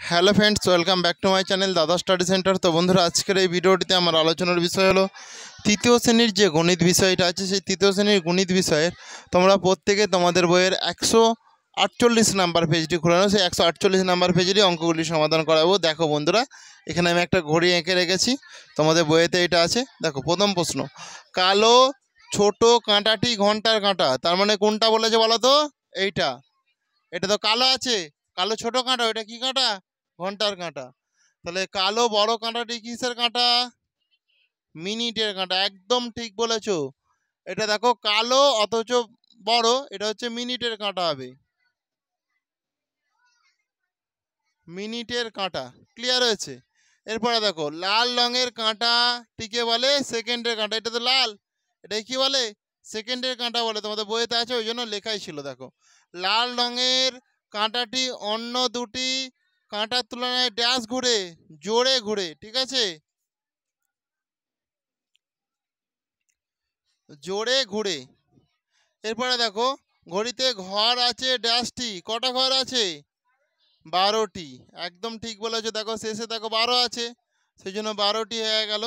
Hello friends, welcome back to my channel দাদা study centre. তো বন্ধুরা, আজকের এই ভিডিওটিতে আমার আলোচনার বিষয় হলো তৃতীয় শ্রেণীর যে গণিত বিষয়টা আছে, সেই তৃতীয় শ্রেণীর গণিত বিষয়ের তোমরা প্রত্যেকে তোমাদের বইয়ের 148 নাম্বার পেজটি খুলে নাও। সেই 148 নাম্বার পেজেরই অঙ্কগুলি সমাধান করাবো। দেখো বন্ধুরা, এখানে আমি একটা ঘড়ি এঁকে রেখেছি, তোমাদের বইয়েতে এটা আছে। দেখো, প্রথম প্রশ্ন, কালো ছোট কাঁটাটি ঘন্টার কাঁটা, তার মানে কোনটা বলেছে বলো তো? এইটা। এটা তো কালো আছে, কালো ছোট কাঁটা, ওইটা কি কাঁটা? ঘন্টার কাঁটা। তাহলে কালো বড় কাঁটাটি কিসের কাঁটা? মিনিটের কাঁটা। একদম ঠিক বলেছো। এটা দেখো কালো অথচ বড়, এটা হচ্ছে মিনিটের কাঁটা হবে, মিনিটের কাঁটা। ক্লিয়ার হয়েছে? এরপরে দেখো, লাল রঙের কাঁটাটিকে বলে সেকেন্ডের কাঁটা। এটা তো লাল, এটাই কি বলে? সেকেন্ডের কাঁটা বলে। তোমাদের বইতে আছে, ওই জন্য লেখাই ছিল। দেখো, লাল রঙের কাঁটাটি অন্য দুটি কাঁটার তুলনায় ড্যাশ ঘুরে, জোরে ঘুরে। ঠিক আছে, জোরে ঘুরে। এরপরে দেখো, ঘড়িতে ঘর আছে ড্যাশটি, কটা ঘর আছে? 12টি। একদম ঠিক বলেছো। দেখো শেষে দেখো 12 আছে, সেই জন্য 12টি হয়ে গেল।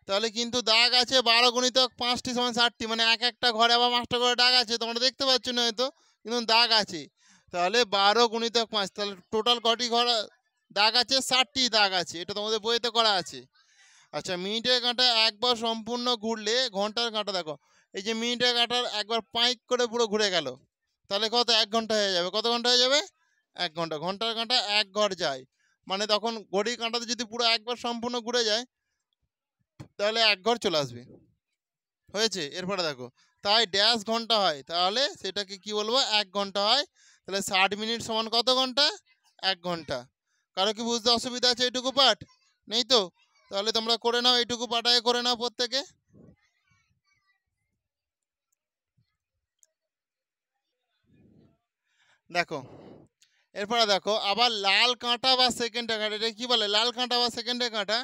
তাহলে কিন্তু দাগ আছে 12 গুণিতক 5টি সমান 60টি, মানে এক একটা ঘরে আবার 5টা করে দাগ আছে। তোমরা দেখতে পাচ্ছ না হয়তো, কিন্তু দাগ আছে। তাহলে 12 গুণিতক 5, তাহলে টোটাল কটি ঘর দাগ আছে? 60টি দাগ আছে। এটা তোমাদের বইতে করা আছে। আচ্ছা, মিনিটের কাঁটা একবার সম্পূর্ণ ঘুরলে ঘন্টার কাঁটা দেখো, এই যে মিনিটের কাঁটার একবার পাঁক করে পুরো ঘুরে গেল, তাহলে কত? 1 ঘন্টা হয়ে যাবে। কত ঘন্টা হয়ে যাবে? 1 ঘন্টা। ঘন্টার কাঁটা 1 ঘর যায়, মানে তখন ঘড়ির কাঁটাতে যদি পুরো একবার সম্পূর্ণ ঘুরে যায়, তাহলে 1 ঘর চলে আসবে। হয়েছে? এরপরে দেখো, তাই ড্যাশ ঘন্টা হয়, তাহলে সেটাকে কি বলবো? 1 ঘন্টা হয়। তাহলে 60 মিনিট সমান কত ঘন্টা? 1 ঘন্টা। কারো কি বুঝতে অসুবিধা আছে এইটুকু পাঠ? নেই তো? তাহলে তোমরা করে নাও, এইটুকু পাঠায় করে নাও প্রত্যেকে। দেখো, এরপরে দেখো, আবার লাল কাঁটা বা সেকেন্ডের কাঁটা, এটা কি বলে? লাল কাঁটা বা সেকেন্ডের কাঁটা,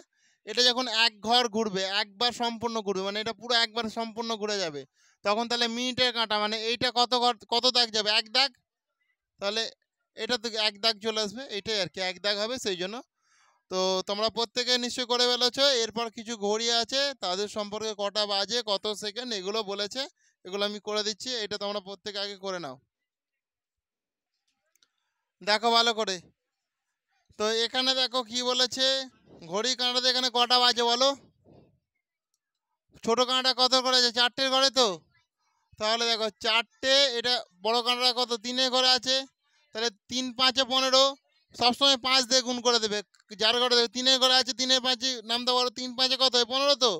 এটা যখন 1 ঘর ঘুরবে, একবার সম্পূর্ণ ঘুরবে, মানে এটা পুরো একবার সম্পূর্ণ ঘুরে যাবে, তখন তাহলে মিনিটের কাঁটা, মানে এইটা কত ঘর, কত দাগ যাবে? 1 দাগ। তাহলে এটা তো 1 দাগ চলে আসবে, এটাই আর কি, 1 দাগ হবে, সেই জন্য। তো তোমরা প্রত্যেকে নিশ্চয়ই করে ফেলেছো। এরপর কিছু ঘড়ি আছে, তাদের সম্পর্কে কটা বাজে, কত সেকেন্ড, এগুলো বলেছে, এগুলো আমি করে দিচ্ছি। এটা তোমরা প্রত্যেকে আগে করে নাও। দেখো ভালো করে। তো এখানে দেখো কি বলেছে, ঘড়ি কাঁটাতে এখানে কটা বাজে বলো? ছোট কাঁটা কত করে আছে? 4টের ঘরে তো। তাহলে দেখো 4টে, এটা বড় কাঁটাটা কত? 3-এর ঘরে আছে। তাহলে 3 5 15, সবসময় 5 দিয়ে গুণ করে দেবে। যার ঘরে দেবে 3-এর ঘরে আছে, 3-এর 5 নাম দাও বলো। 3 5 কত হয়? 15 তো।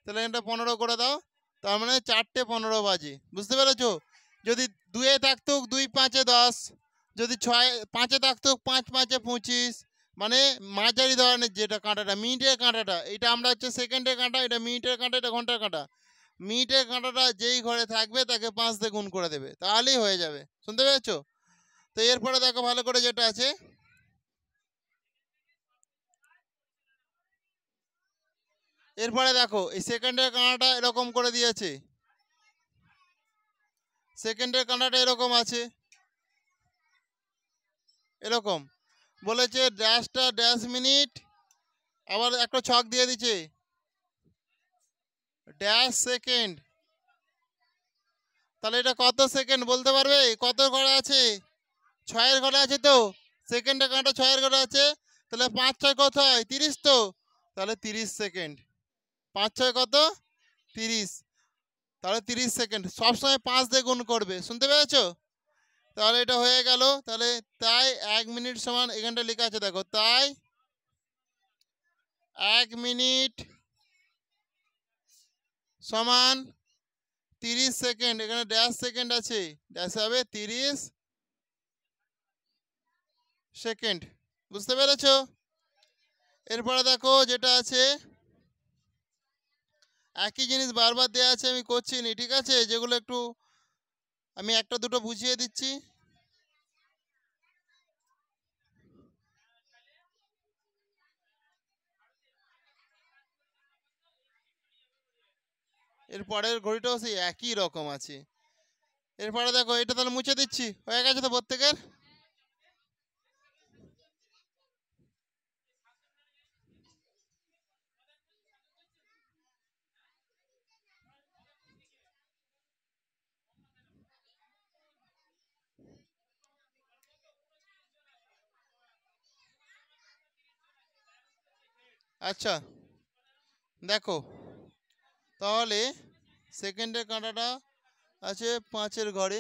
তাহলে এটা 15 করে দাও। তার মানে 4টে 15 বাজে। বুঝতে পেরেছো? যদি 2-এ থাকতো 2 5 10, যদি 6 5-এ থাকতো 5 5 25, মানে মাঝারি ধরনের যেটা কাঁটাটা, মিনিটের কাঁটাটা, এটা আমরা হচ্ছে সেকেন্ডের কাঁটা, এটা মিনিটের কাঁটা, এটা ঘন্টার কাঁটা। মিনিটের কাঁটাটা যেই ঘরে থাকবে তাকে 5 দিয়ে গুণ করে দেবে, তাহলেই হয়ে যাবে। শুনতে পেরেছো? তো এরপরে দেখো ভালো করে যেটা আছে, এরপরে দেখো এই সেকেন্ডের কাঁটাটা এরকম করে দিয়েছে। সেকেন্ডের কাঁটাটা এরকম আছে, এরকম বলেছে ড্যাশটা ড্যাশ মিনিট, আবার একটা ছক দিয়ে দিচ্ছে ড্যাশ সেকেন্ড। তাহলে এটা কত সেকেন্ড বলতে পারবে? কত ঘরে আছে? 6-এর ঘরে আছে তো। সেকেন্ডের কাঁটা 6-এর ঘরে আছে, তাহলে 5 6 কত হয়? 30 তো। তাহলে 30 সেকেন্ড। 5 6 কত? 30। তাহলে 30 সেকেন্ড। সবসময় 5 দিয়ে গুণ করবে। শুনতে পেরেছো? তাহলে এটা হয়ে গেল। তাহলে তাই 1 মিনিট সমান, এখানটা লেখা আছে দেখো, তাই 1 মিনিট সমান 30 সেকেন্ড। এখানে ড্যাশ সেকেন্ড আছে, ড্যাশ হবে 30 সেকেন্ড। বুঝতে পেরেছো? এরপরে দেখো যেটা আছে, একই জিনিস বারবার দেওয়া আছে, আমি করছি নি, ঠিক আছে? যেগুলো একটু আমি একটা দুটো বুঝিয়ে দিচ্ছি। এর পরের ঘড়িটাও সেই একই রকম আছে। এরপরে দেখো, এটা তাহলে মুছে দিচ্ছি, হয়ে গেছে তো প্রত্যেকের? আচ্ছা দেখো, তাহলে সেকেন্ডের কাঁটাটা আছে 5-এর ঘরে,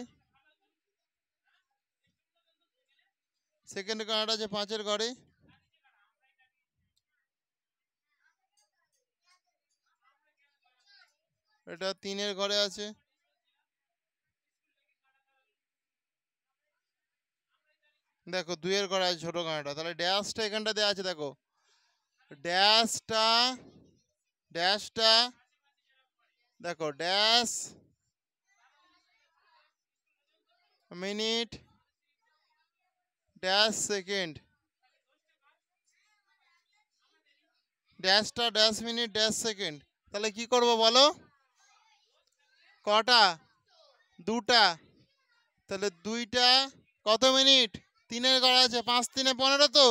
সেকেন্ডের কাঁটাটা আছে 5-এর ঘরে, এটা 3-এর ঘরে আছে, দেখো 2-এর ঘরে আছে ছোট কাঁটাটা, তাহলে ড্যাশটা এখানটা দেওয়া আছে, দেখো ড্যাশটা, ড্যাশটা দেখো ড্যাশ মিনিট ড্যাশ সেকেন্ড, ড্যাশটা ড্যাশ মিনিট ড্যাশ সেকেন্ড, তাহলে কি করব বলো, কটা, দুটা, তাহলে দুইটা কত মিনিট, 3-এর ঘরে আছে, 5-3 15, তো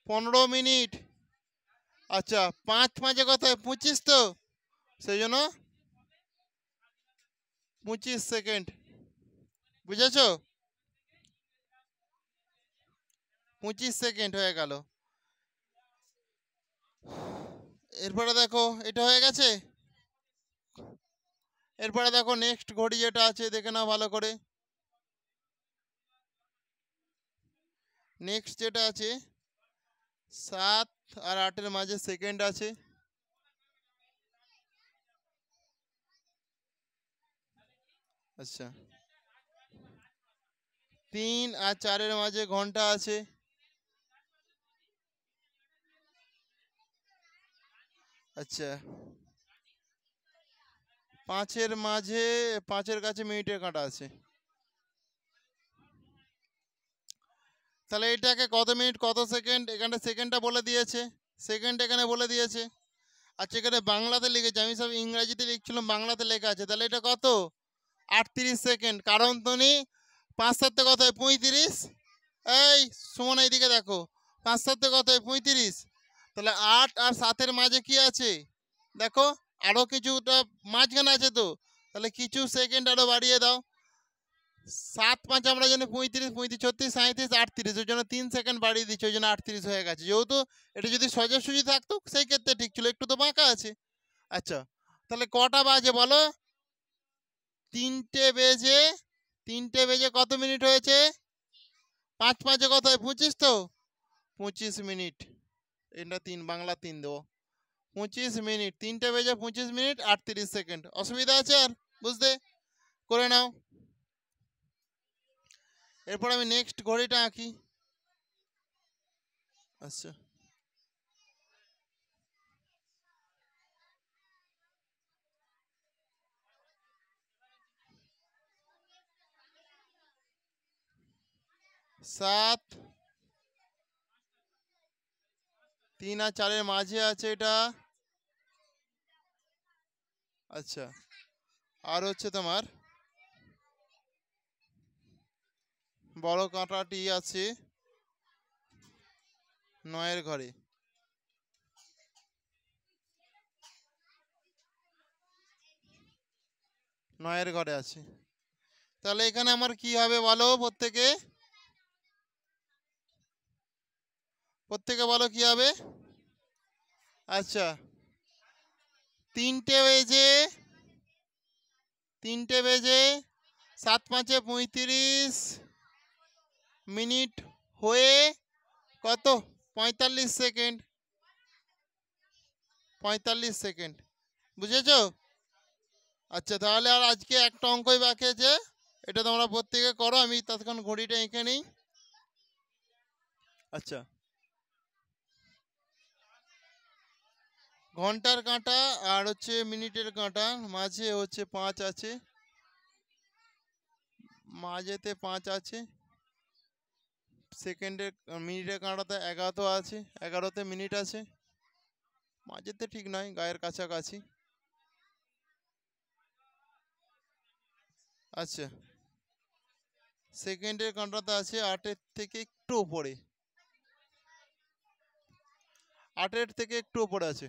15 মিনিট। আচ্ছা 5-5 কত, 25, তো সেই জন্য 25 সেকেন্ড, বুঝেছো, 25 সেকেন্ড হয়ে গেল। এরপরে দেখো এটা হয়ে গেছে, এরপরে দেখো নেক্সট ঘড়ি যেটা আছে দেখে নাও ভালো করে, নেক্সট যেটা আছে 7 আর 8-এর মাঝে সেকেন্ড আছে, আচ্ছা 3 আর 4-এর মাঝে ঘন্টা আছে, আচ্ছা 5-এর মাঝে, 5-এর কাছে মিনিটের কাঁটা আছে, তাহলে এটাকে কত মিনিট কত সেকেন্ড, এখানে সেকেন্ডটা বলে দিয়েছে, সেকেন্ড এখানে বলে দিয়েছে, আচ্ছা এখানে বাংলাতে লিখেছে, আমি সব ইংরাজিতে লিখছিলাম, বাংলাতে লেখা আছে, তাহলে এটা কত 38 সেকেন্ড, কারণ তুমি 5-7 কত হয় 35, এই সুমন এইদিকে দেখো, 5-7 কত হয় 35, তাহলে 8 আর 7-এর মাঝে কি আছে দেখো, আরো কিছুটা মাঝখানে আছে, তো তাহলে কিছু সেকেন্ড আরো বাড়িয়ে দাও, 7-5 আমরা জানি 35, 35 36 37 38, ওই জন্য 3 সেকেন্ড বাড়িয়ে দিচ্ছি, ওই জন্য 38 হয়ে গেছে, যেহেতু এটা যদি সোজাসুজি থাকতো সেই ক্ষেত্রে ঠিক ছিল, একটু তো বাঁকা আছে। আচ্ছা তাহলে কটা বাজে বলো, 3টে বেজে কত মিনিট হয়েছে, 5-5 কত হয় 25, তো 25 মিনিট, এটা 3 বাংলা 3 দেবো, 25 মিনিট, 3টে বেজে 25 মিনিট 38 সেকেন্ড, অসুবিধা আছে আর বুঝতে, করে নাও। এরপর আমি নেক্সট ঘড়িটা আঁকি, আচ্ছা 7, 3 আর 4-এর মাঝে আছে এটা, আচ্ছা আর হচ্ছে তোমার বড় কাঁটাটি আছে 9-এর ঘরে, 9-এর ঘরে আছে, তাহলে এখানে আমার কি হবে বলো, প্রত্যেকে প্রত্যেকে বলো কি হবে, আচ্ছা 3টে বেজে 7-5 35 মিনিট হয়ে কত 45 সেকেন্ড, 45 সেকেন্ড, বুঝেছো, আচ্ছা তাহলে আর আজকে একটা অঙ্কই বাকি আছে, এটা তোমরা প্রত্যেকে করো, আমি ততক্ষণ ঘড়িটা এঁকে নিই, আচ্ছা ঘন্টার কাঁটা আর হচ্ছে মিনিটের কাঁটা মাঝে হচ্ছে 5 আছে, মাঝেতে 5 আছে, সেকেন্ডের মিনিটের কাঁটাতে 11 আছে, 11তে মিনিট আছে, মাঝেতে ঠিক নয় গায়ের কাছাকাছি, আচ্ছা সেকেন্ডের কাঁটাতে আছে 8-এর থেকে একটু উপরে, 8-এর থেকে একটু উপরে আছে,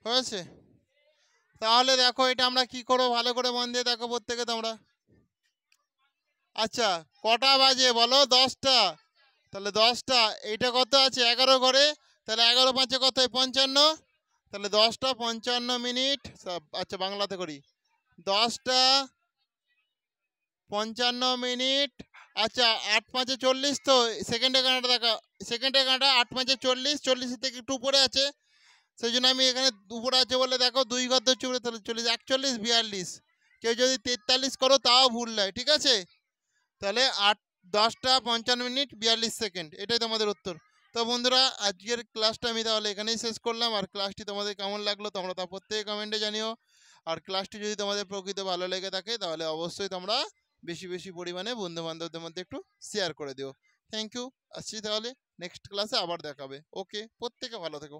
হয়েছে, তাহলে দেখো এটা আমরা কি করবো ভালো করে মন দিয়ে দেখো প্রত্যেকে তোমরা, আচ্ছা, কটা বাজে বলো? 10টা। তাহলে 10টা, এইটা কত আছে 11 ঘরে, তাহলে 11 5 কত হয় 55। তাহলে 10টা 55 মিনিট। আচ্ছা বাংলাতে করি, 10টা 55 মিনিট। আচ্ছা 8 5 40, তো সেকেন্ডে কানাটা দেখা, সেকেন্ডে কানাটা 8 5 40, 40 থেকে একটু উপরে আছে, সেই জন্য আমি এখানে উপরে আছে বলে দেখো 2 ঘর ধরছি উপরে, তাহলে 40 41 42। কেউ যদি 43 করো তাও ভুল নয়, ঠিক আছে? তাহলে 10টা 55 মিনিট 42 সেকেন্ড, এটাই তোমাদের উত্তর। তো বন্ধুরা, আজকের ক্লাসটা আমি তাহলে এখানেই শেষ করলাম। আর ক্লাসটি তোমাদের কেমন লাগলো তোমরা তা প্রত্যেকে কমেন্টে জানিও। আর ক্লাসটি যদি তোমাদের প্রকৃত ভালো লেগে থাকে তাহলে অবশ্যই তোমরা বেশি বেশি পরিমাণে বন্ধু বান্ধবদের মধ্যে একটু শেয়ার করে দিও। Thank you. আসছি তাহলে, নেক্সট ক্লাসে আবার দেখাবে। ওকে, প্রত্যেকে ভালো থেকো।